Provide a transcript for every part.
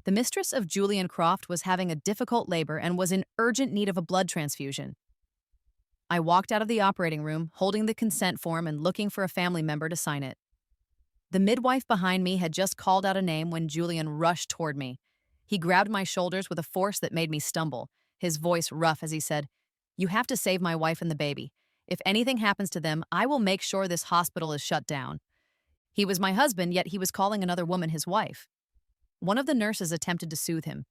The mistress of Julian Croft was having a difficult labor and was in urgent need of a blood transfusion. I walked out of the operating room, holding the consent form and looking for a family member to sign it. The midwife behind me had just called out a name when Julian rushed toward me. He grabbed my shoulders with a force that made me stumble, his voice rough as he said, "You have to save my wife and the baby. If anything happens to them, I will make sure this hospital is shut down." He was my husband, yet he was calling another woman his wife. One of the nurses attempted to soothe him.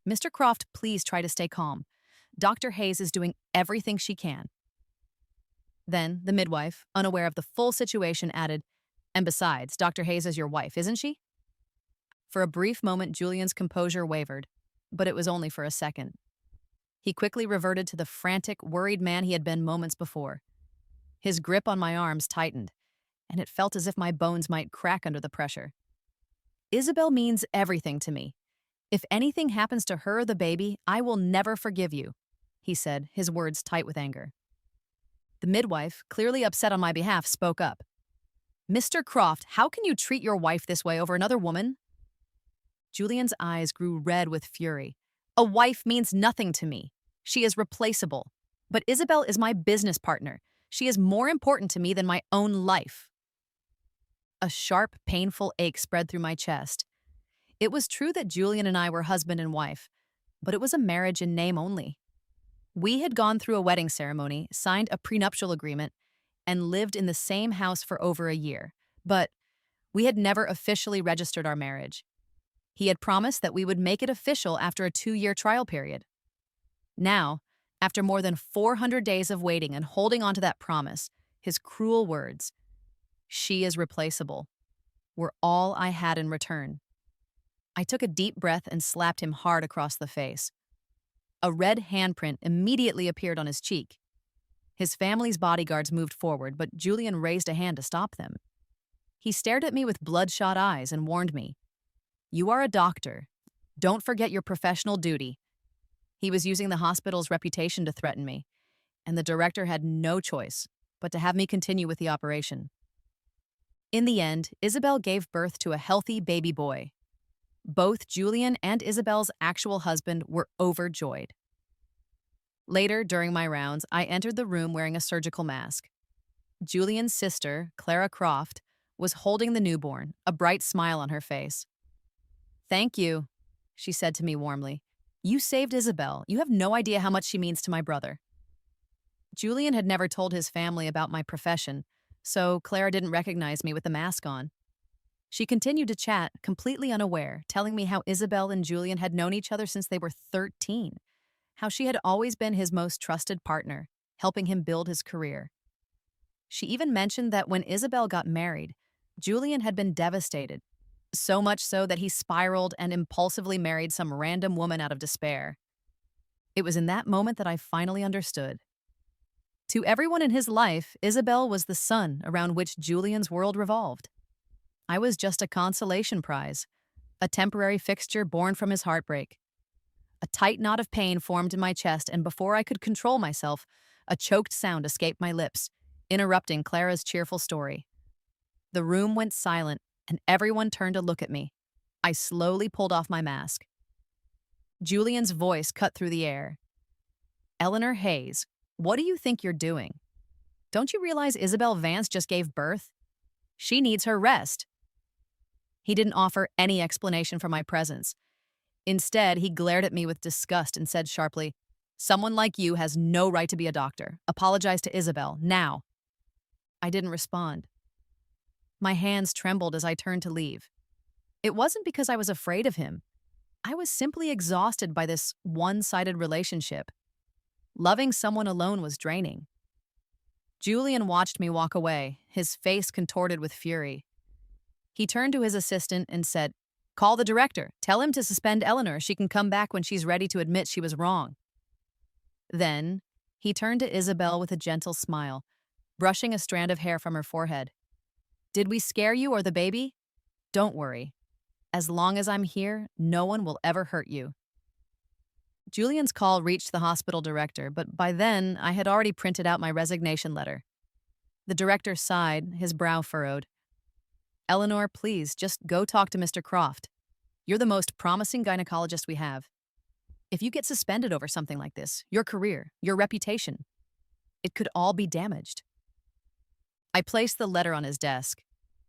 "Mr. Croft, please try to stay calm. Dr. Hayes is doing everything she can." Then, the midwife, unaware of the full situation, added, "And besides, Dr. Hayes is your wife, isn't she?" For a brief moment, Julian's composure wavered, but it was only for a second. He quickly reverted to the frantic, worried man he had been moments before. His grip on my arms tightened, and it felt as if my bones might crack under the pressure. "Isabelle means everything to me. If anything happens to her or the baby, I will never forgive you," he said, his words tight with anger. The midwife, clearly upset on my behalf, spoke up. "Mr. Croft, how can you treat your wife this way over another woman?" Julian's eyes grew red with fury. "A wife means nothing to me. She is replaceable. But Isabelle is my business partner. She is more important to me than my own life." A sharp, painful ache spread through my chest. It was true that Julian and I were husband and wife, but it was a marriage in name only. We had gone through a wedding ceremony, signed a prenuptial agreement, and lived in the same house for over a year, but we had never officially registered our marriage. He had promised that we would make it official after a 2-year trial period. Now, after more than 400 days of waiting and holding on to that promise, his cruel words, "She is replaceable," were all I had in return. I took a deep breath and slapped him hard across the face. A red handprint immediately appeared on his cheek. His family's bodyguards moved forward, but Julian raised a hand to stop them. He stared at me with bloodshot eyes and warned me, "You are a doctor. Don't forget your professional duty." He was using the hospital's reputation to threaten me, and the director had no choice but to have me continue with the operation. In the end, Isabelle gave birth to a healthy baby boy. Both Julian and Isabelle's actual husband were overjoyed. Later, during my rounds, I entered the room wearing a surgical mask. Julian's sister, Clara Croft, was holding the newborn, a bright smile on her face. "Thank you," she said to me warmly. "You saved Isabelle. You have no idea how much she means to my brother." Julian had never told his family about my profession, so Clara didn't recognize me with the mask on. She continued to chat, completely unaware, telling me how Isabelle and Julian had known each other since they were 13, how she had always been his most trusted partner, helping him build his career. She even mentioned that when Isabelle got married, Julian had been devastated, so much so that he spiraled and impulsively married some random woman out of despair. It was in that moment that I finally understood. To everyone in his life, Isabelle was the sun around which Julian's world revolved. I was just a consolation prize, a temporary fixture born from his heartbreak. A tight knot of pain formed in my chest, and before I could control myself, a choked sound escaped my lips, interrupting Clara's cheerful story. The room went silent, and everyone turned to look at me. I slowly pulled off my mask. Julian's voice cut through the air. "Eleanor Hayes, what do you think you're doing? Don't you realize Isabelle Vance just gave birth? She needs her rest." He didn't offer any explanation for my presence. Instead, he glared at me with disgust and said sharply, "Someone like you has no right to be a doctor. Apologize to Isabelle, now." I didn't respond. My hands trembled as I turned to leave. It wasn't because I was afraid of him. I was simply exhausted by this one-sided relationship. Loving someone alone was draining. Julian watched me walk away, his face contorted with fury. He turned to his assistant and said, "Call the director. Tell him to suspend Eleanor. She can come back when she's ready to admit she was wrong." Then, he turned to Isabelle with a gentle smile, brushing a strand of hair from her forehead. "Did we scare you or the baby? Don't worry. As long as I'm here, no one will ever hurt you." Julian's call reached the hospital director, but by then I had already printed out my resignation letter. The director sighed, his brow furrowed. "Eleanor, please, just go talk to Mr. Croft. You're the most promising gynecologist we have. If you get suspended over something like this, your career, your reputation, it could all be damaged. I placed the letter on his desk.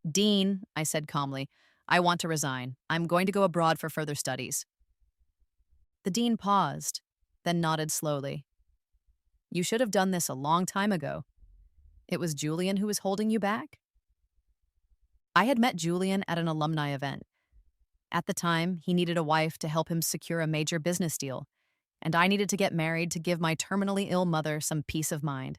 Dean, I said calmly, I want to resign. I'm going to go abroad for further studies. The dean paused, then nodded slowly. You should have done this a long time ago. It was Julian who was holding you back? I had met Julian at an alumni event. At the time, he needed a wife to help him secure a major business deal, and I needed to get married to give my terminally ill mother some peace of mind.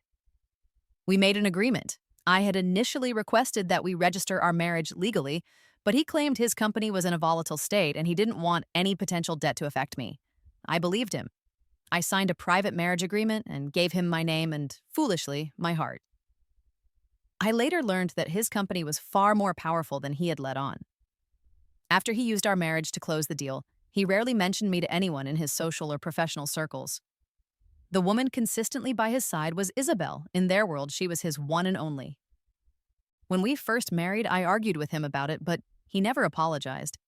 We made an agreement. I had initially requested that we register our marriage legally, but he claimed his company was in a volatile state and he didn't want any potential debt to affect me. I believed him. I signed a private marriage agreement and gave him my name and, foolishly, my heart. I later learned that his company was far more powerful than he had let on. After he used our marriage to close the deal, he rarely mentioned me to anyone in his social or professional circles. The woman consistently by his side was Isabelle. In their world, she was his one and only. When we first married, I argued with him about it, but he never apologized.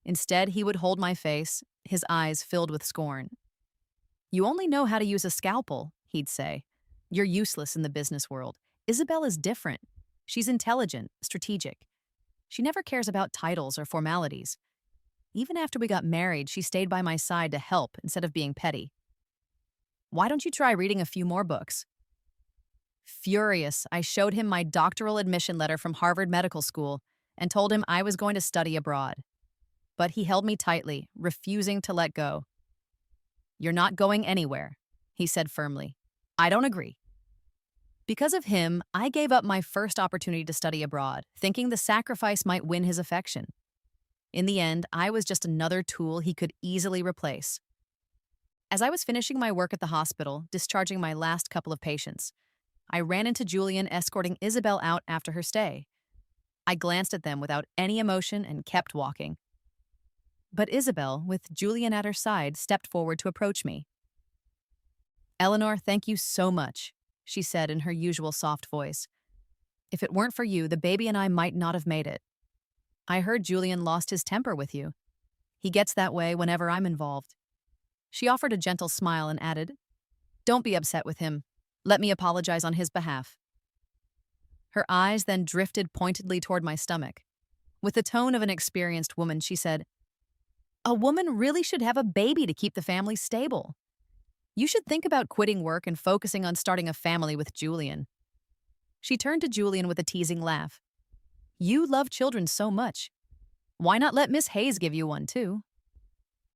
Instead, he would hold my face, his eyes filled with scorn. You only know how to use a scalpel, he'd say. You're useless in the business world. Isabelle is different. She's intelligent, strategic. She never cares about titles or formalities. Even after we got married, she stayed by my side to help instead of being petty. Why don't you try reading a few more books? Furious, I showed him my doctoral admission letter from Harvard Medical School and told him I was going to study abroad. But he held me tightly, refusing to let go. You're not going anywhere, he said firmly. I don't agree. Because of him, I gave up my first opportunity to study abroad, thinking the sacrifice might win his affection. In the end, I was just another tool he could easily replace. As I was finishing my work at the hospital, discharging my last couple of patients, I ran into Julian escorting Isabelle out after her stay. I glanced at them without any emotion and kept walking. But Isabelle, with Julian at her side, stepped forward to approach me. Eleanor, thank you so much, she said in her usual soft voice. If it weren't for you, the baby and I might not have made it. I heard Julian lost his temper with you. He gets that way whenever I'm involved. She offered a gentle smile and added, Don't be upset with him. Let me apologize on his behalf. Her eyes then drifted pointedly toward my stomach. With the tone of an experienced woman, she said, A woman really should have a baby to keep the family stable. You should think about quitting work and focusing on starting a family with Julian. She turned to Julian with a teasing laugh. You love children so much. Why not let Miss Hayes give you one, too?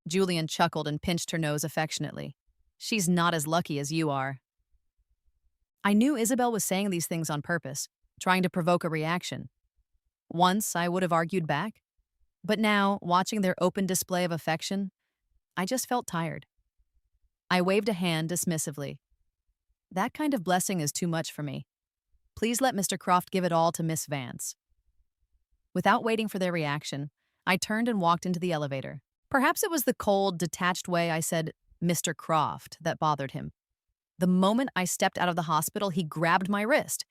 Julian chuckled and pinched her nose affectionately. She's not as lucky as you are. I knew Isabelle was saying these things on purpose, trying to provoke a reaction. Once, I would have argued back. But now, watching their open display of affection, I just felt tired. I waved a hand dismissively. That kind of blessing is too much for me. Please let Mr. Croft give it all to Miss Vance. Without waiting for their reaction, I turned and walked into the elevator. Perhaps it was the cold, detached way I said Mr. Croft that bothered him. The moment I stepped out of the hospital, he grabbed my wrist.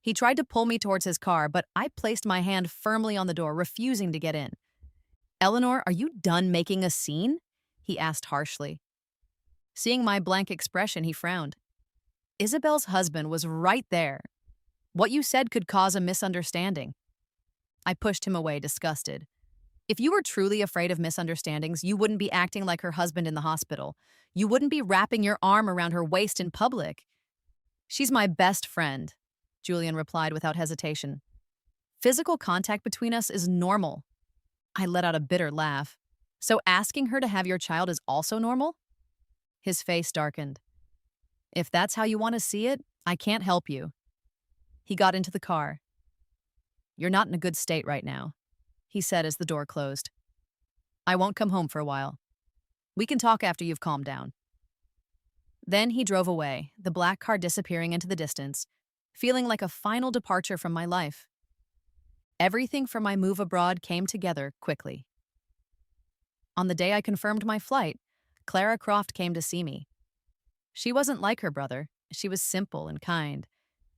He tried to pull me towards his car, but I placed my hand firmly on the door, refusing to get in. Eleanor, are you done making a scene? He asked harshly. Seeing my blank expression, he frowned. Isabelle's husband was right there. What you said could cause a misunderstanding. I pushed him away, disgusted. If you were truly afraid of misunderstandings, you wouldn't be acting like her husband in the hospital. You wouldn't be wrapping your arm around her waist in public. She's my best friend, Julian replied without hesitation. Physical contact between us is normal. I let out a bitter laugh. So asking her to have your child is also normal? His face darkened. If that's how you want to see it, I can't help you. He got into the car. You're not in a good state right now, he said as the door closed. I won't come home for a while. We can talk after you've calmed down. Then he drove away, the black car disappearing into the distance, feeling like a final departure from my life. Everything for my move abroad came together quickly. On the day I confirmed my flight, Clara Croft came to see me. She wasn't like her brother. She was simple and kind,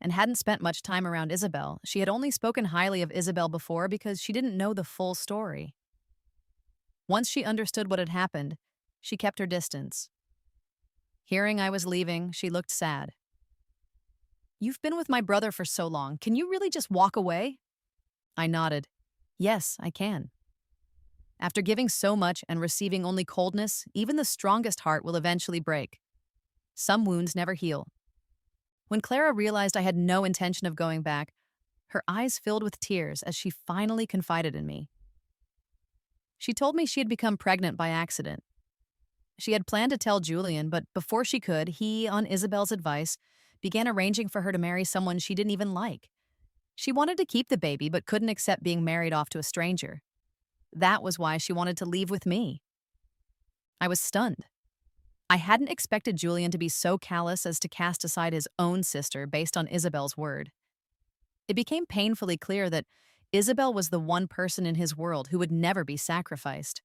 and hadn't spent much time around Isabelle. She had only spoken highly of Isabelle before because she didn't know the full story. Once she understood what had happened, she kept her distance. Hearing I was leaving, she looked sad. "You've been with my brother for so long. Can you really just walk away?" I nodded. "Yes, I can." After giving so much and receiving only coldness, even the strongest heart will eventually break. Some wounds never heal. When Clara realized I had no intention of going back, her eyes filled with tears as she finally confided in me. She told me she had become pregnant by accident. She had planned to tell Julian, but before she could, he, on Isabelle's advice, began arranging for her to marry someone she didn't even like. She wanted to keep the baby, but couldn't accept being married off to a stranger. That was why she wanted to leave with me. I was stunned. I hadn't expected Julian to be so callous as to cast aside his own sister based on Isabelle's word. It became painfully clear that Isabelle was the one person in his world who would never be sacrificed.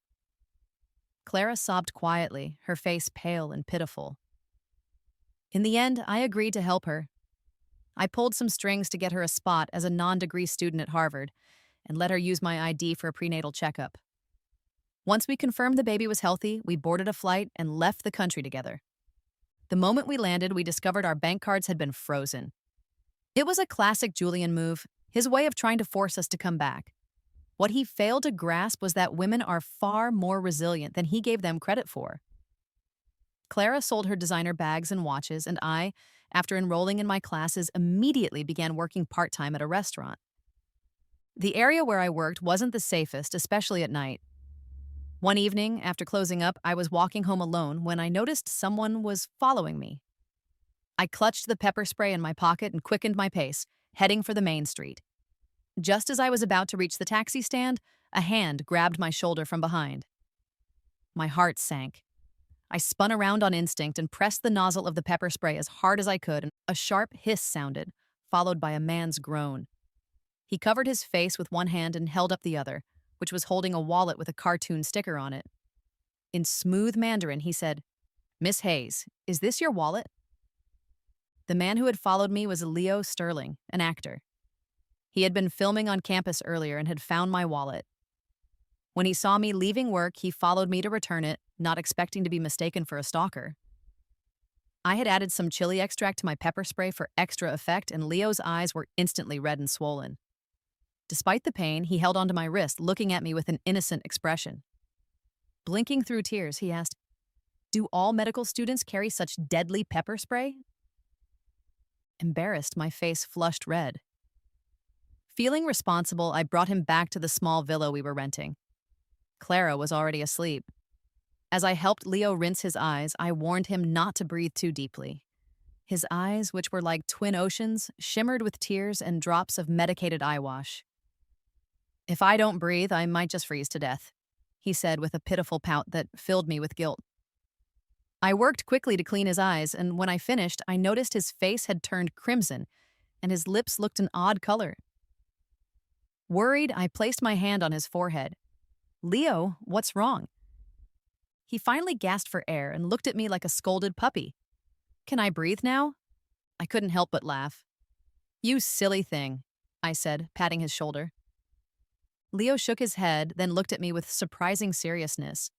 Clara sobbed quietly, her face pale and pitiful. In the end, I agreed to help her. I pulled some strings to get her a spot as a non-degree student at Harvard and let her use my ID for a prenatal checkup. Once we confirmed the baby was healthy, we boarded a flight and left the country together. The moment we landed, we discovered our bank cards had been frozen. It was a classic Julian move, his way of trying to force us to come back. What he failed to grasp was that women are far more resilient than he gave them credit for. Clara sold her designer bags and watches, and I, after enrolling in my classes, immediately began working part-time at a restaurant. The area where I worked wasn't the safest, especially at night. One evening, after closing up, I was walking home alone when I noticed someone was following me. I clutched the pepper spray in my pocket and quickened my pace, heading for the main street. Just as I was about to reach the taxi stand, a hand grabbed my shoulder from behind. My heart sank. I spun around on instinct and pressed the nozzle of the pepper spray as hard as I could, and a sharp hiss sounded, followed by a man's groan. He covered his face with one hand and held up the other, which was holding a wallet with a cartoon sticker on it. In smooth Mandarin, he said, "Miss Hayes, is this your wallet?" The man who had followed me was Leo Sterling, an actor. He had been filming on campus earlier and had found my wallet. When he saw me leaving work, he followed me to return it, not expecting to be mistaken for a stalker. I had added some chili extract to my pepper spray for extra effect, and Leo's eyes were instantly red and swollen. Despite the pain, he held onto my wrist, looking at me with an innocent expression. Blinking through tears, he asked, "Do all medical students carry such deadly pepper spray?" Embarrassed, my face flushed red. Feeling responsible, I brought him back to the small villa we were renting. Clara was already asleep. As I helped Leo rinse his eyes, I warned him not to breathe too deeply. His eyes, which were like twin oceans, shimmered with tears and drops of medicated eye wash. "If I don't breathe, I might just freeze to death," he said with a pitiful pout that filled me with guilt. I worked quickly to clean his eyes, and when I finished, I noticed his face had turned crimson, and his lips looked an odd color. Worried, I placed my hand on his forehead. "Leo, what's wrong?" He finally gasped for air and looked at me like a scolded puppy. "Can I breathe now?" I couldn't help but laugh. "You silly thing," I said, patting his shoulder. Leo shook his head, then looked at me with surprising seriousness.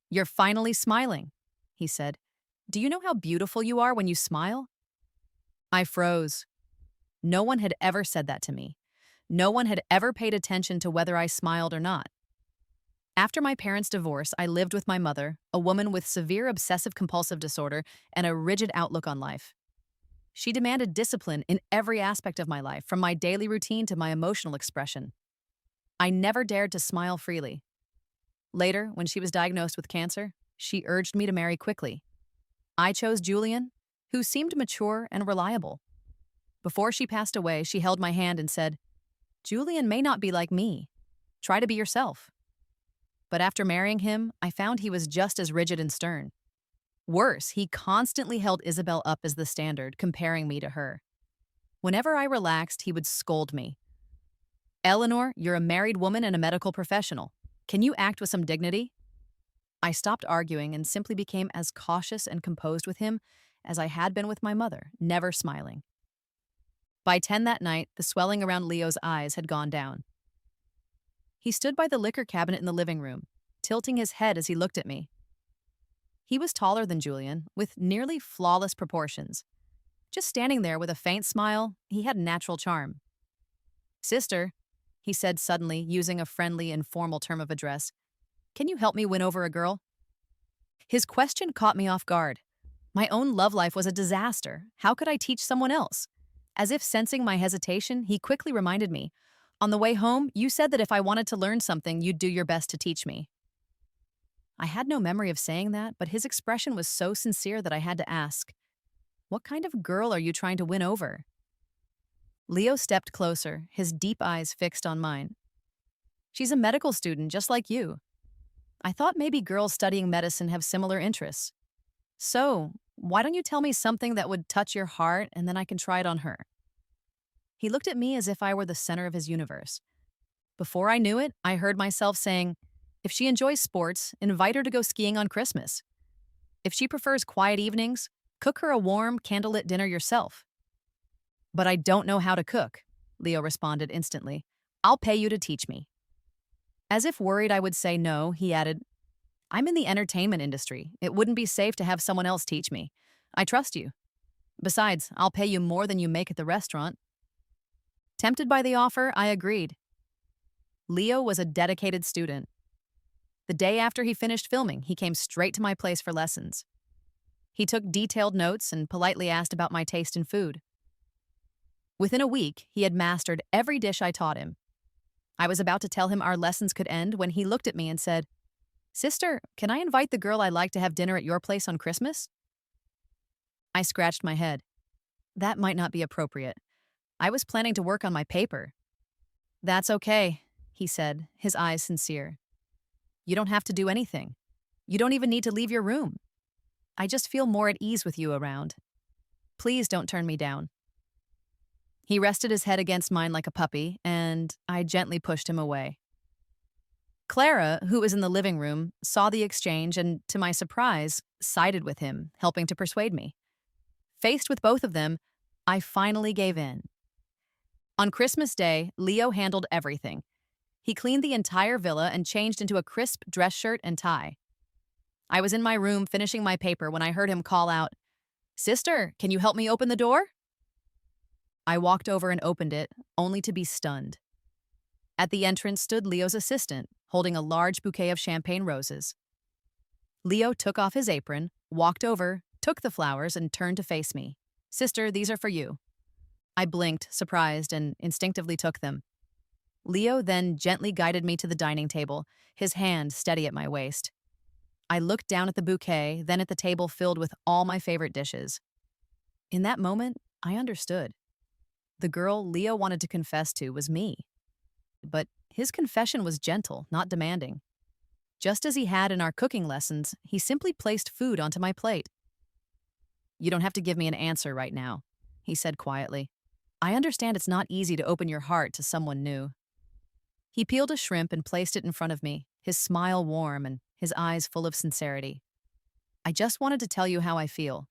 "You're finally smiling," he said. "Do you know how beautiful you are when you smile?" I froze. No one had ever said that to me. No one had ever paid attention to whether I smiled or not. After my parents' divorce, I lived with my mother, a woman with severe obsessive-compulsive disorder and a rigid outlook on life. She demanded discipline in every aspect of my life, from my daily routine to my emotional expression. I never dared to smile freely. Later, when she was diagnosed with cancer, she urged me to marry quickly. I chose Julian, who seemed mature and reliable. Before she passed away, she held my hand and said, "Julian may not be like me. Try to be yourself." But after marrying him, I found he was just as rigid and stern. Worse, he constantly held Isabelle up as the standard, comparing me to her. Whenever I relaxed, he would scold me. "Eleanor, you're a married woman and a medical professional. Can you act with some dignity?" I stopped arguing and simply became as cautious and composed with him as I had been with my mother, never smiling. By 10 that night, the swelling around Leo's eyes had gone down. He stood by the liquor cabinet in the living room, tilting his head as he looked at me. He was taller than Julian, with nearly flawless proportions. Just standing there with a faint smile, he had natural charm. "Sister," he said suddenly, using a friendly, informal term of address, "can you help me win over a girl?" His question caught me off guard. My own love life was a disaster. How could I teach someone else? As if sensing my hesitation, he quickly reminded me, "On the way home, you said that if I wanted to learn something, you'd do your best to teach me." I had no memory of saying that, but his expression was so sincere that I had to ask, "What kind of girl are you trying to win over?" Leo stepped closer, his deep eyes fixed on mine. "She's a medical student, just like you. I thought maybe girls studying medicine have similar interests. So, why don't you tell me something that would touch your heart and then I can try it on her?" He looked at me as if I were the center of his universe. Before I knew it, I heard myself saying, "If she enjoys sports, invite her to go skiing on Christmas. If she prefers quiet evenings, cook her a warm, candlelit dinner yourself." "But I don't know how to cook," Leo responded instantly. "I'll pay you to teach me." As if worried I would say no, he added, "I'm in the entertainment industry. It wouldn't be safe to have someone else teach me. I trust you. Besides, I'll pay you more than you make at the restaurant." Tempted by the offer, I agreed. Leo was a dedicated student. The day after he finished filming, he came straight to my place for lessons. He took detailed notes and politely asked about my taste in food. Within a week, he had mastered every dish I taught him. I was about to tell him our lessons could end when he looked at me and said, "Sister, can I invite the girl I like to have dinner at your place on Christmas?" I scratched my head. That might not be appropriate. I was planning to work on my paper. "That's okay," he said, his eyes sincere. "You don't have to do anything. You don't even need to leave your room. I just feel more at ease with you around. Please don't turn me down." He rested his head against mine like a puppy, and I gently pushed him away. Clara, who was in the living room, saw the exchange and, to my surprise, sided with him, helping to persuade me. Faced with both of them, I finally gave in. On Christmas Day, Leo handled everything. He cleaned the entire villa and changed into a crisp dress shirt and tie. I was in my room finishing my paper when I heard him call out, "Sister, can you help me open the door?" I walked over and opened it, only to be stunned. At the entrance stood Leo's assistant, holding a large bouquet of champagne roses. Leo took off his apron, walked over, took the flowers, and turned to face me. "Sister, these are for you." I blinked, surprised, and instinctively took them. Leo then gently guided me to the dining table, his hand steady at my waist. I looked down at the bouquet, then at the table filled with all my favorite dishes. In that moment, I understood. The girl Leo wanted to confess to was me. But his confession was gentle, not demanding. Just as he had in our cooking lessons, he simply placed food onto my plate. "You don't have to give me an answer right now," he said quietly. "I understand it's not easy to open your heart to someone new." He peeled a shrimp and placed it in front of me, his smile warm and his eyes full of sincerity. "I just wanted to tell you how I feel.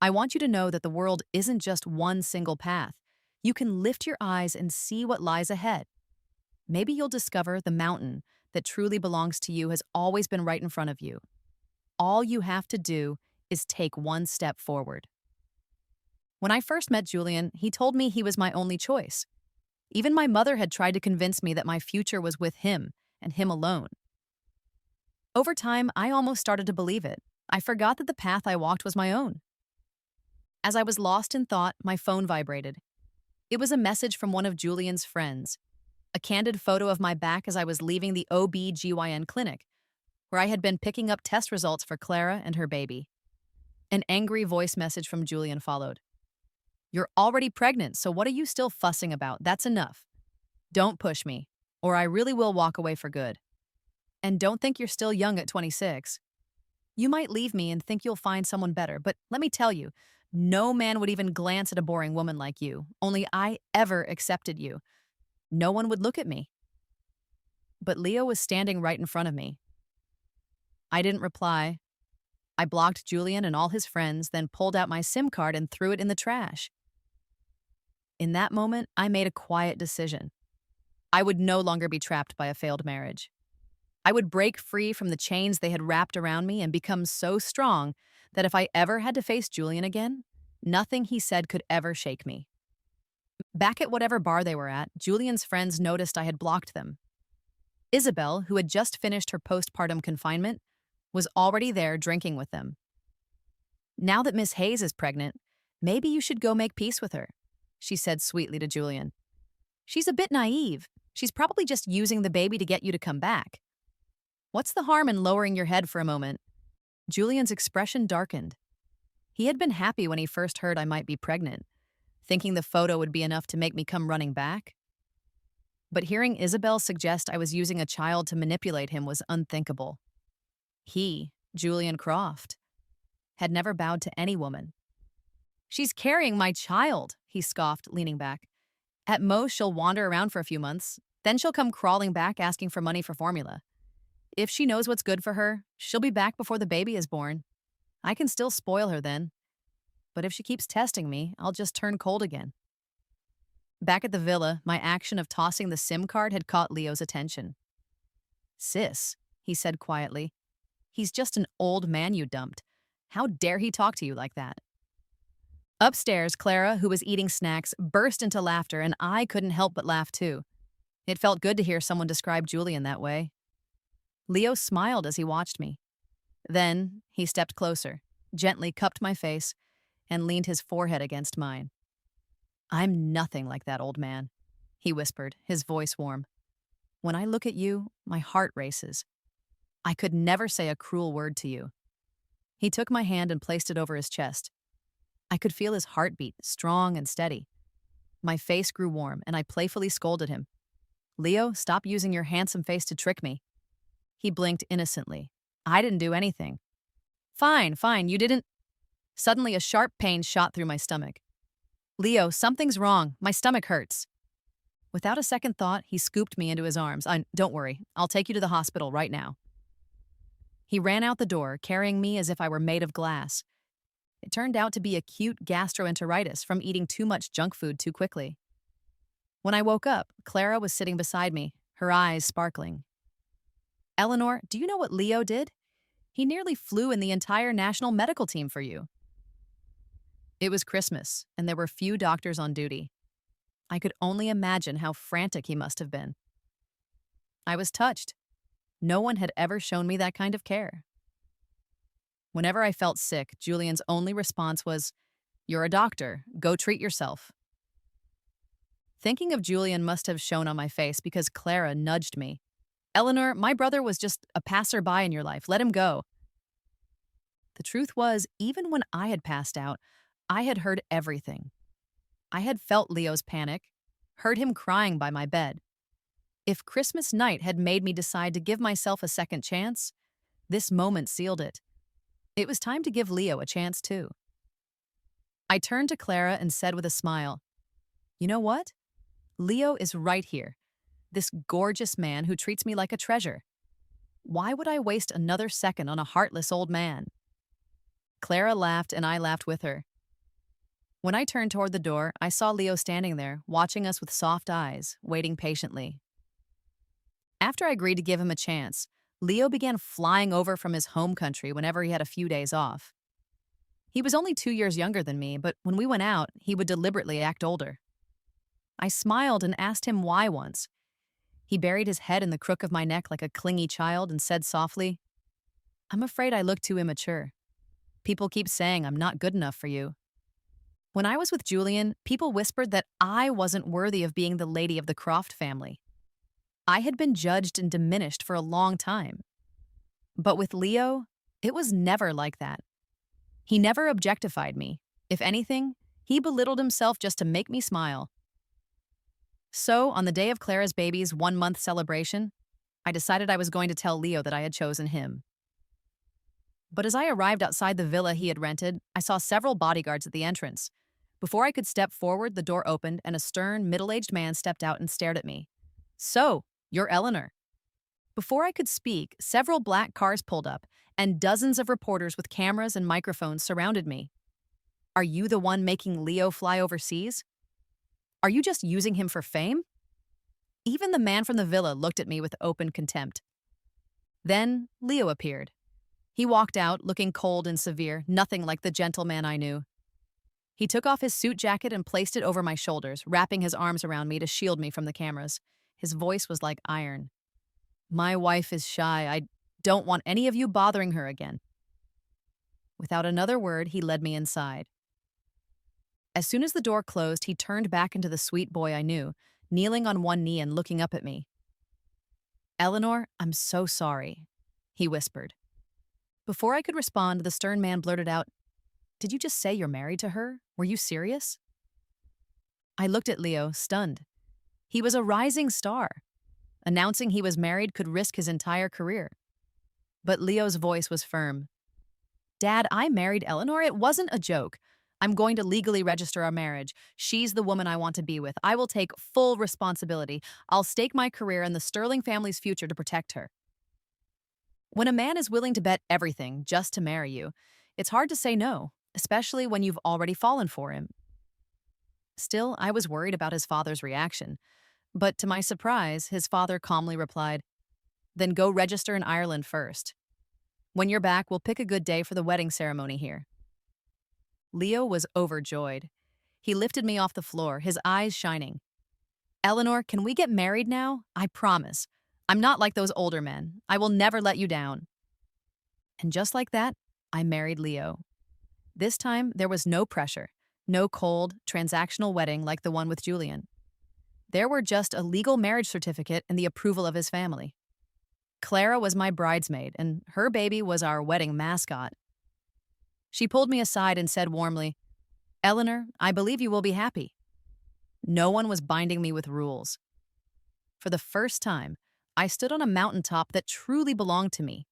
I want you to know that the world isn't just one single path. You can lift your eyes and see what lies ahead. Maybe you'll discover the mountain that truly belongs to you has always been right in front of you. All you have to do is take one step forward." When I first met Julian, he told me he was my only choice. Even my mother had tried to convince me that my future was with him and him alone. Over time, I almost started to believe it. I forgot that the path I walked was my own. As I was lost in thought, my phone vibrated. It was a message from one of Julian's friends, a candid photo of my back as I was leaving the OB/GYN clinic, where I had been picking up test results for Clara and her baby. An angry voice message from Julian followed. "You're already pregnant, so what are you still fussing about? That's enough. Don't push me, or I really will walk away for good. And don't think you're still young at 26. You might leave me and think you'll find someone better, but let me tell you, no man would even glance at a boring woman like you. Only I ever accepted you. No one would look at me." But Leo was standing right in front of me. I didn't reply. I blocked Julian and all his friends, then pulled out my SIM card and threw it in the trash. In that moment, I made a quiet decision. I would no longer be trapped by a failed marriage. I would break free from the chains they had wrapped around me and become so strong that if I ever had to face Julian again, nothing he said could ever shake me. Back at whatever bar they were at, Julian's friends noticed I had blocked them. Isabelle, who had just finished her postpartum confinement, was already there drinking with them. "Now that Miss Hayes is pregnant, maybe you should go make peace with her," she said sweetly to Julian. "She's a bit naive. She's probably just using the baby to get you to come back. What's the harm in lowering your head for a moment?" Julian's expression darkened. He had been happy when he first heard I might be pregnant, thinking the photo would be enough to make me come running back. But hearing Isabelle suggest I was using a child to manipulate him was unthinkable. He, Julian Croft, had never bowed to any woman. "She's carrying my child," he scoffed, leaning back. "At most, she'll wander around for a few months. Then she'll come crawling back asking for money for formula. If she knows what's good for her, she'll be back before the baby is born. I can still spoil her then. But if she keeps testing me, I'll just turn cold again." Back at the villa, my action of tossing the SIM card had caught Leo's attention. "Sis," he said quietly, "he's just an old man you dumped. How dare he talk to you like that?" Upstairs, Clara, who was eating snacks, burst into laughter, and I couldn't help but laugh too. It felt good to hear someone describe Julian that way. Leo smiled as he watched me. Then he stepped closer, gently cupped my face, and leaned his forehead against mine. "I'm nothing like that old man," he whispered, his voice warm. "When I look at you, my heart races. I could never say a cruel word to you." He took my hand and placed it over his chest. I could feel his heartbeat, strong and steady. My face grew warm, and I playfully scolded him. "Leo, stop using your handsome face to trick me." He blinked innocently. "I didn't do anything." Fine, you didn't." Suddenly, a sharp pain shot through my stomach. "Leo, something's wrong. My stomach hurts." Without a second thought, he scooped me into his arms. "Don't worry. I'll take you to the hospital right now." He ran out the door, carrying me as if I were made of glass. It turned out to be acute gastroenteritis from eating too much junk food too quickly. When I woke up, Clara was sitting beside me, her eyes sparkling. "Eleanor, do you know what Leo did? He nearly flew in the entire national medical team for you." It was Christmas, and there were few doctors on duty. I could only imagine how frantic he must have been. I was touched. No one had ever shown me that kind of care. Whenever I felt sick, Julian's only response was, "You're a doctor. Go treat yourself." Thinking of Julian must have shown on my face because Clara nudged me. "Eleanor, my brother was just a passerby in your life. Let him go." The truth was, even when I had passed out, I had heard everything. I had felt Leo's panic, heard him crying by my bed. If Christmas night had made me decide to give myself a second chance, this moment sealed it. It was time to give Leo a chance too. I turned to Clara and said with a smile, "You know what? Leo is right here. This gorgeous man who treats me like a treasure. Why would I waste another second on a heartless old man?" Clara laughed and I laughed with her. When I turned toward the door, I saw Leo standing there, watching us with soft eyes, waiting patiently. After I agreed to give him a chance, Leo began flying over from his home country whenever he had a few days off. He was only 2 years younger than me, but when we went out, he would deliberately act older. I smiled and asked him why once. He buried his head in the crook of my neck like a clingy child and said softly, "I'm afraid I look too immature. People keep saying I'm not good enough for you." When I was with Julian, people whispered that I wasn't worthy of being the lady of the Croft family. I had been judged and diminished for a long time. But with Leo, it was never like that. He never objectified me. If anything, he belittled himself just to make me smile. So, on the day of Clara's baby's 1-month celebration, I decided I was going to tell Leo that I had chosen him. But as I arrived outside the villa he had rented, I saw several bodyguards at the entrance. Before I could step forward, the door opened and a stern, middle-aged man stepped out and stared at me. "So, you're Eleanor." Before I could speak, several black cars pulled up, and dozens of reporters with cameras and microphones surrounded me. "Are you the one making Leo fly overseas? Are you just using him for fame?" Even the man from the villa looked at me with open contempt. Then Leo appeared. He walked out, looking cold and severe, nothing like the gentleman I knew. He took off his suit jacket and placed it over my shoulders, wrapping his arms around me to shield me from the cameras. His voice was like iron. "My wife is shy. I don't want any of you bothering her again." Without another word, he led me inside. As soon as the door closed, he turned back into the sweet boy I knew, kneeling on one knee and looking up at me. "Eleanor, I'm so sorry," he whispered. Before I could respond, the stern man blurted out, "Did you just say you're married to her? Were you serious?" I looked at Leo, stunned. He was a rising star. Announcing he was married could risk his entire career. But Leo's voice was firm. "Dad, I married Eleanor. It wasn't a joke. I'm going to legally register our marriage. She's the woman I want to be with. I will take full responsibility. I'll stake my career and the Sterling family's future to protect her." When a man is willing to bet everything just to marry you, it's hard to say no, especially when you've already fallen for him. Still, I was worried about his father's reaction. But to my surprise, his father calmly replied, "Then go register in Ireland first. When you're back, we'll pick a good day for the wedding ceremony here." Leo was overjoyed. He lifted me off the floor, his eyes shining. "Eleanor, can we get married now? I promise. I'm not like those older men. I will never let you down." And just like that, I married Leo. This time, there was no pressure, no cold, transactional wedding like the one with Julian. There were just a legal marriage certificate and the approval of his family. Clara was my bridesmaid, and her baby was our wedding mascot. She pulled me aside and said warmly, "Eleanor, I believe you will be happy." No one was binding me with rules. For the first time, I stood on a mountaintop that truly belonged to me.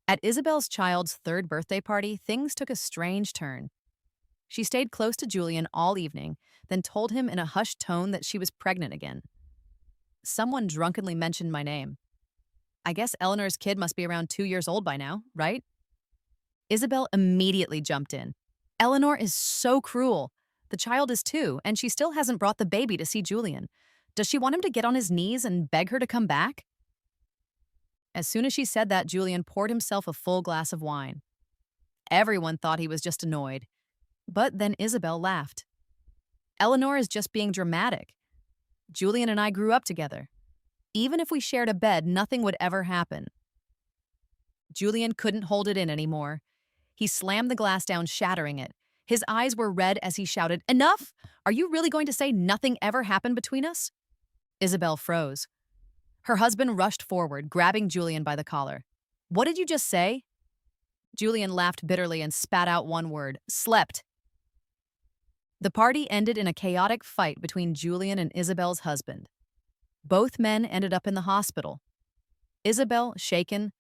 At Isabelle's child's third birthday party, things took a strange turn. She stayed close to Julian all evening, then told him in a hushed tone that she was pregnant again. Someone drunkenly mentioned my name. "I guess Eleanor's kid must be around 2 years old by now, right?" Isabelle immediately jumped in. "Eleanor is so cruel. The child is 2, and she still hasn't brought the baby to see Julian. Does she want him to get on his knees and beg her to come back?" As soon as she said that, Julian poured himself a full glass of wine. Everyone thought he was just annoyed. But then Isabelle laughed. "Eleanor is just being dramatic. Julian and I grew up together. Even if we shared a bed, nothing would ever happen." Julian couldn't hold it in anymore. He slammed the glass down, shattering it. His eyes were red as he shouted, "Enough! Are you really going to say nothing ever happened between us?" Isabelle froze. Her husband rushed forward, grabbing Julian by the collar. "What did you just say?" Julian laughed bitterly and spat out one word, "Slept." The party ended in a chaotic fight between Julian and Isabelle's husband. Both men ended up in the hospital. Isabelle, shaken,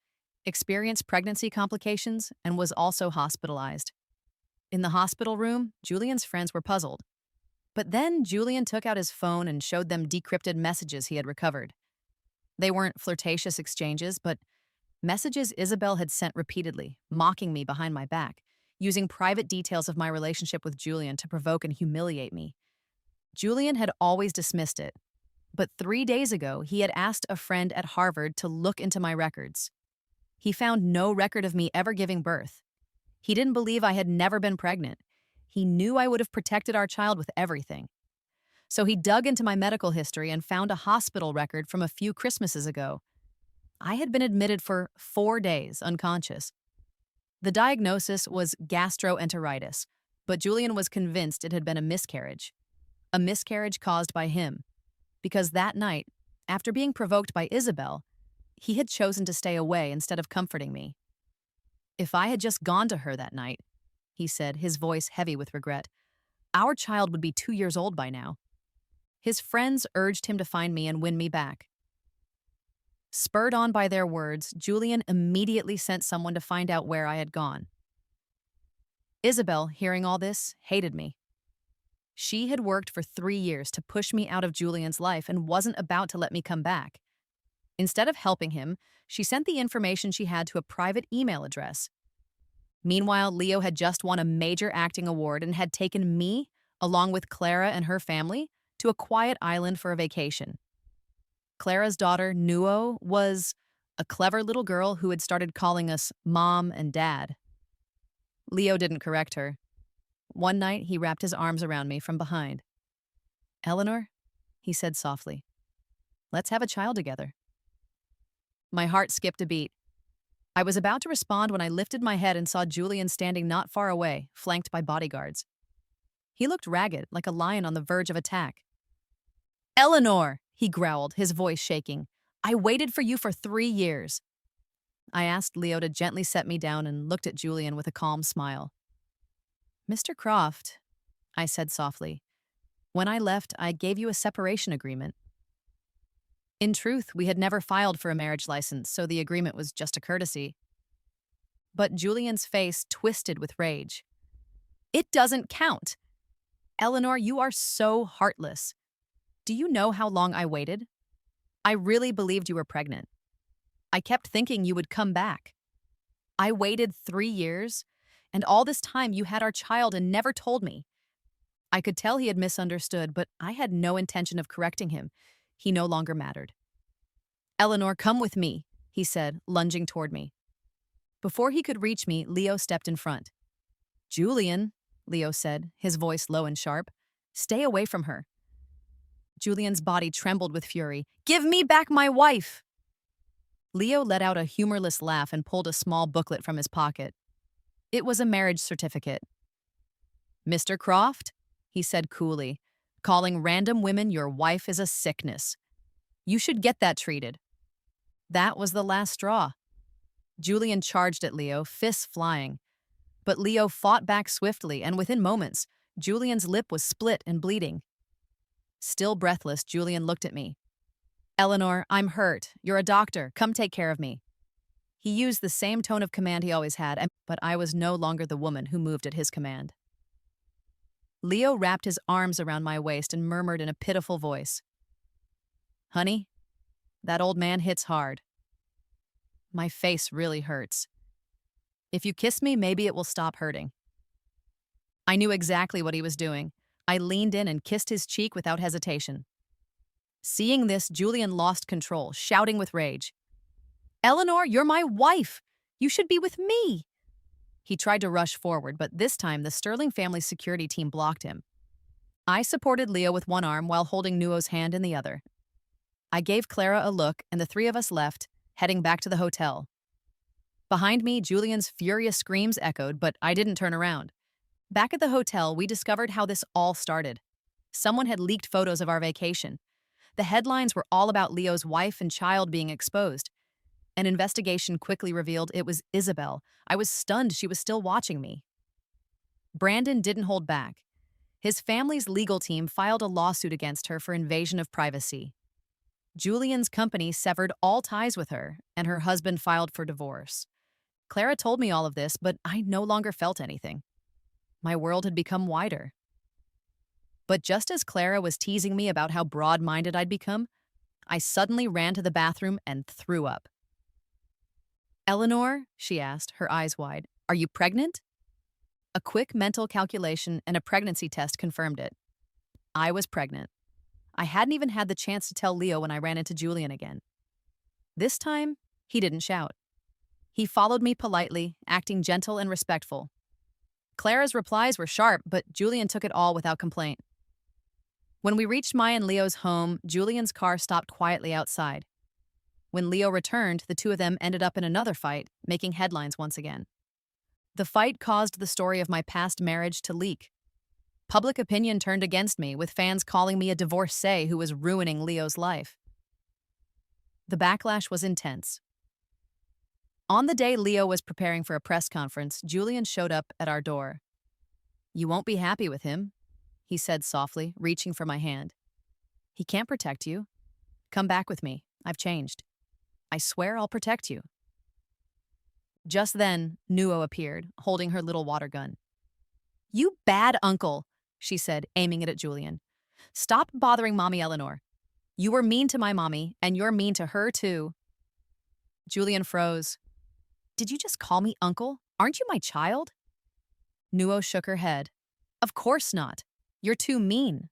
experienced pregnancy complications and was also hospitalized. In the hospital room, Julian's friends were puzzled. But then Julian took out his phone and showed them decrypted messages he had recovered. They weren't flirtatious exchanges, but messages Isabelle had sent repeatedly, mocking me behind my back, using private details of my relationship with Julian to provoke and humiliate me. Julian had always dismissed it, but 3 days ago he had asked a friend at Harvard to look into my records. He found no record of me ever giving birth. He didn't believe I had never been pregnant. He knew I would have protected our child with everything. So he dug into my medical history and found a hospital record from a few Christmases ago. I had been admitted for 4 days, unconscious. The diagnosis was gastroenteritis, but Julian was convinced it had been a miscarriage caused by him, because that night, after being provoked by Isabelle, he had chosen to stay away instead of comforting me. "If I had just gone to her that night," he said, his voice heavy with regret, "our child would be 2 years old by now." His friends urged him to find me and win me back. Spurred on by their words, Julian immediately sent someone to find out where I had gone. Isabelle, hearing all this, hated me. She had worked for 3 years to push me out of Julian's life and wasn't about to let me come back. Instead of helping him, she sent the information she had to a private email address. Meanwhile, Leo had just won a major acting award and had taken me, along with Clara and her family, to a quiet island for a vacation. Clara's daughter, Nuo, was a clever little girl who had started calling us Mom and Dad. Leo didn't correct her. One night, he wrapped his arms around me from behind. "Eleanor," he said softly, "let's have a child together." My heart skipped a beat. I was about to respond when I lifted my head and saw Julian standing not far away, flanked by bodyguards. He looked ragged, like a lion on the verge of attack. "Eleanor," he growled, his voice shaking. "I waited for you for 3 years." I asked Leo to gently set me down and looked at Julian with a calm smile. "Mr. Croft," I said softly, "when I left, I gave you a separation agreement." In truth, we had never filed for a marriage license, so the agreement was just a courtesy. But Julian's face twisted with rage. "It doesn't count. Eleanor, you are so heartless. Do you know how long I waited? I really believed you were pregnant. I kept thinking you would come back. I waited 3 years, and all this time you had our child and never told me." I could tell he had misunderstood, but I had no intention of correcting him. He no longer mattered. "Eleanor, come with me," he said, lunging toward me. Before he could reach me, Leo stepped in front. "Julian," Leo said, his voice low and sharp, "stay away from her." Julian's body trembled with fury. "Give me back my wife!" Leo let out a humorless laugh and pulled a small booklet from his pocket. It was a marriage certificate. "Mr. Croft," he said coolly, "calling random women your wife is a sickness. You should get that treated." That was the last straw. Julian charged at Leo, fists flying. But Leo fought back swiftly, and within moments, Julian's lip was split and bleeding. Still breathless, Julian looked at me. "Eleanor, I'm hurt. You're a doctor. Come take care of me." He used the same tone of command he always had, but I was no longer the woman who moved at his command. Leo wrapped his arms around my waist and murmured in a pitiful voice, "Honey, that old man hits hard. My face really hurts. If you kiss me, maybe it will stop hurting." I knew exactly what he was doing. I leaned in and kissed his cheek without hesitation. Seeing this, Julian lost control, shouting with rage, "Eleanor, you're my wife! You should be with me!" He tried to rush forward, but this time the Sterling family security team blocked him. I supported Leo with one arm while holding Nuo's hand in the other. I gave Clara a look, and the three of us left, heading back to the hotel. Behind me, Julian's furious screams echoed, but I didn't turn around. Back at the hotel, we discovered how this all started. Someone had leaked photos of our vacation. The headlines were all about Leo's wife and child being exposed. An investigation quickly revealed it was Isabelle. I was stunned she was still watching me. Brandon didn't hold back. His family's legal team filed a lawsuit against her for invasion of privacy. Julian's company severed all ties with her, and her husband filed for divorce. Clara told me all of this, but I no longer felt anything. My world had become wider. But just as Clara was teasing me about how broad-minded I'd become, I suddenly ran to the bathroom and threw up. "Eleanor," she asked, her eyes wide, "are you pregnant?" A quick mental calculation and a pregnancy test confirmed it. I was pregnant. I hadn't even had the chance to tell Leo when I ran into Julian again. This time, he didn't shout. He followed me politely, acting gentle and respectful. Clara's replies were sharp, but Julian took it all without complaint. When we reached Maya and Leo's home, Julian's car stopped quietly outside. When Leo returned, the two of them ended up in another fight, making headlines once again. The fight caused the story of my past marriage to leak. Public opinion turned against me, with fans calling me a divorcee who was ruining Leo's life. The backlash was intense. On the day Leo was preparing for a press conference, Julian showed up at our door. "You won't be happy with him," he said softly, reaching for my hand. "He can't protect you. Come back with me. I've changed. I swear I'll protect you." Just then, Nuo appeared, holding her little water gun. "You bad uncle," she said, aiming it at Julian. "Stop bothering Mommy Eleanor. You were mean to my mommy, and you're mean to her too." Julian froze. "Did you just call me uncle? Aren't you my child?" Nuo shook her head. "Of course not. You're too mean.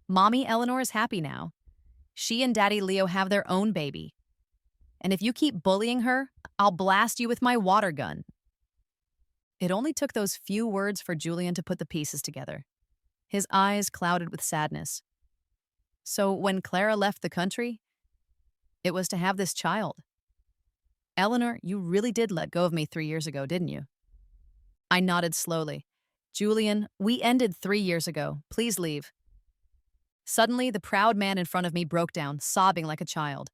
Mommy Eleanor is happy now. She and Daddy Leo have their own baby. And if you keep bullying her, I'll blast you with my water gun. It only took those few words for Julian to put the pieces together. His eyes clouded with sadness. So when Clara left the country, it was to have this child. Eleanor, you really did let go of me 3 years ago, didn't you? I nodded slowly. Julian, we ended 3 years ago. Please leave. Suddenly, the proud man in front of me broke down, sobbing like a child.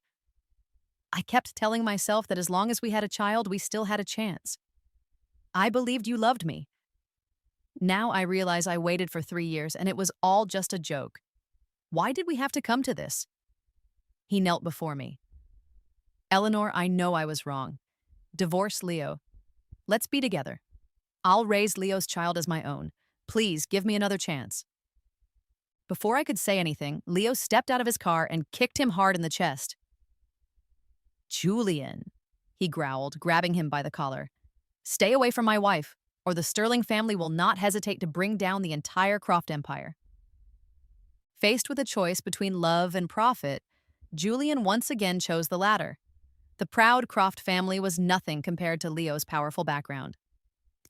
I kept telling myself that as long as we had a child, we still had a chance. I believed you loved me. Now I realize I waited for 3 years and it was all just a joke. Why did we have to come to this? He knelt before me. Eleanor, I know I was wrong. Divorce Leo. Let's be together. I'll raise Leo's child as my own. Please give me another chance. Before I could say anything, Leo stepped out of his car and kicked him hard in the chest. Julian, he growled, grabbing him by the collar. Stay away from my wife, or the Sterling family will not hesitate to bring down the entire Croft empire. Faced with a choice between love and profit, Julian once again chose the latter. The proud Croft family was nothing compared to Leo's powerful background.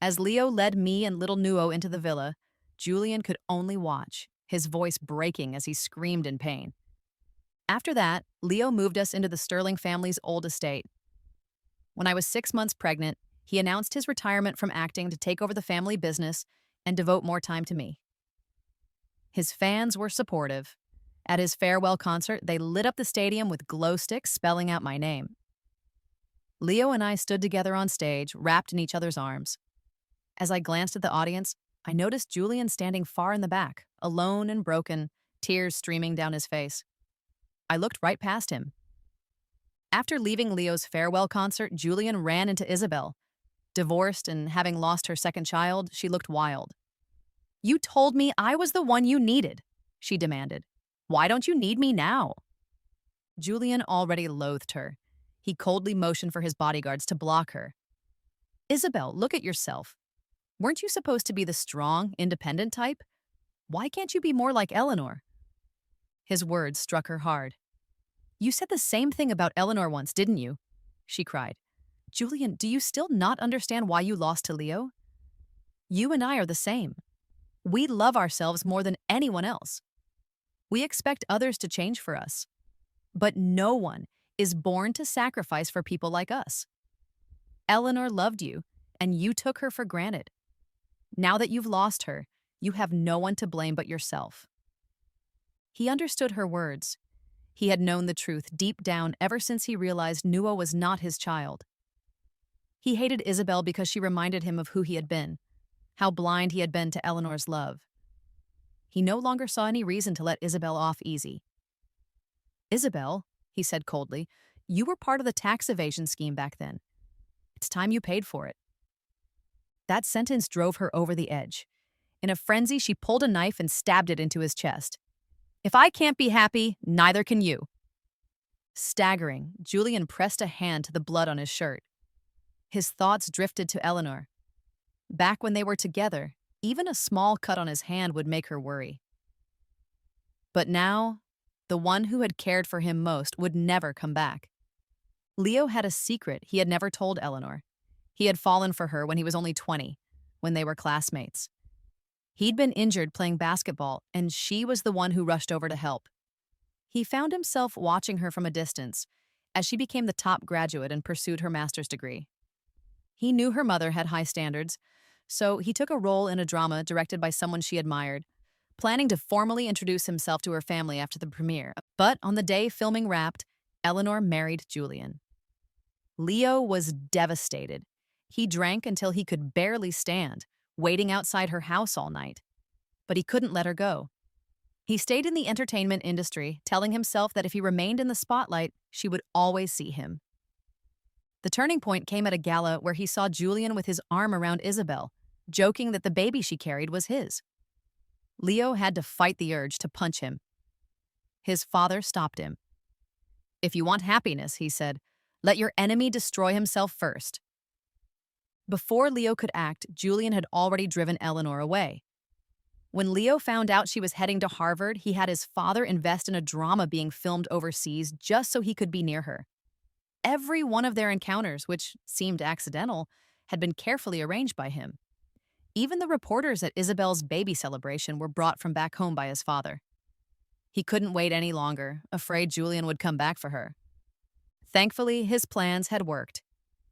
As Leo led me and little Nuo into the villa, Julian could only watch, his voice breaking as he screamed in pain. After that, Leo moved us into the Sterling family's old estate. When I was 6 months pregnant, he announced his retirement from acting to take over the family business and devote more time to me. His fans were supportive. At his farewell concert, they lit up the stadium with glow sticks spelling out my name. Leo and I stood together on stage, wrapped in each other's arms. As I glanced at the audience, I noticed Julian standing far in the back, alone and broken, tears streaming down his face. I looked right past him. After leaving Leo's farewell concert, Julian ran into Isabelle. Divorced and having lost her second child, she looked wild. You told me I was the one you needed, she demanded. Why don't you need me now? Julian already loathed her. He coldly motioned for his bodyguards to block her. Isabelle, look at yourself. Weren't you supposed to be the strong, independent type? Why can't you be more like Eleanor? His words struck her hard. You said the same thing about Eleanor once, didn't you? She cried. Julian, do you still not understand why you lost to Leo? You and I are the same. We love ourselves more than anyone else. We expect others to change for us. But no one is born to sacrifice for people like us. Eleanor loved you, and you took her for granted. Now that you've lost her, you have no one to blame but yourself. He understood her words. He had known the truth deep down ever since he realized Nuo was not his child. He hated Isabelle because she reminded him of who he had been, how blind he had been to Eleanor's love. He no longer saw any reason to let Isabelle off easy. Isabelle, he said coldly, you were part of the tax evasion scheme back then. It's time you paid for it. That sentence drove her over the edge. In a frenzy, she pulled a knife and stabbed it into his chest. If I can't be happy, neither can you. Staggering, Julian pressed a hand to the blood on his shirt. His thoughts drifted to Eleanor. Back when they were together, even a small cut on his hand would make her worry. But now, the one who had cared for him most would never come back. Leo had a secret he had never told Eleanor. He had fallen for her when he was only 20, when they were classmates. He'd been injured playing basketball, and she was the one who rushed over to help. He found himself watching her from a distance as she became the top graduate and pursued her master's degree. He knew her mother had high standards, so he took a role in a drama directed by someone she admired, planning to formally introduce himself to her family after the premiere. But on the day filming wrapped, Eleanor married Julian. Leo was devastated. He drank until he could barely stand, waiting outside her house all night. But he couldn't let her go. He stayed in the entertainment industry, telling himself that if he remained in the spotlight, she would always see him. The turning point came at a gala where he saw Julian with his arm around Isabelle, joking that the baby she carried was his. Leo had to fight the urge to punch him. His father stopped him. If you want happiness, he said, let your enemy destroy himself first. Before Leo could act, Julian had already driven Eleanor away. When Leo found out she was heading to Harvard, he had his father invest in a drama being filmed overseas just so he could be near her. Every one of their encounters, which seemed accidental, had been carefully arranged by him. Even the reporters at Isabelle's baby celebration were brought from back home by his father. He couldn't wait any longer, afraid Julian would come back for her. Thankfully, his plans had worked.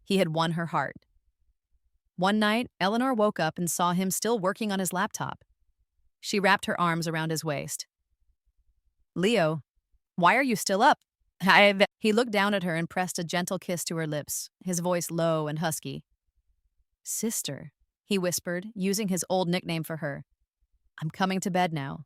He had won her heart. One night, Eleanor woke up and saw him still working on his laptop. She wrapped her arms around his waist. "Leo, why are you still up?" He looked down at her and pressed a gentle kiss to her lips, his voice low and husky. "Sister," he whispered, using his old nickname for her. "I'm coming to bed now.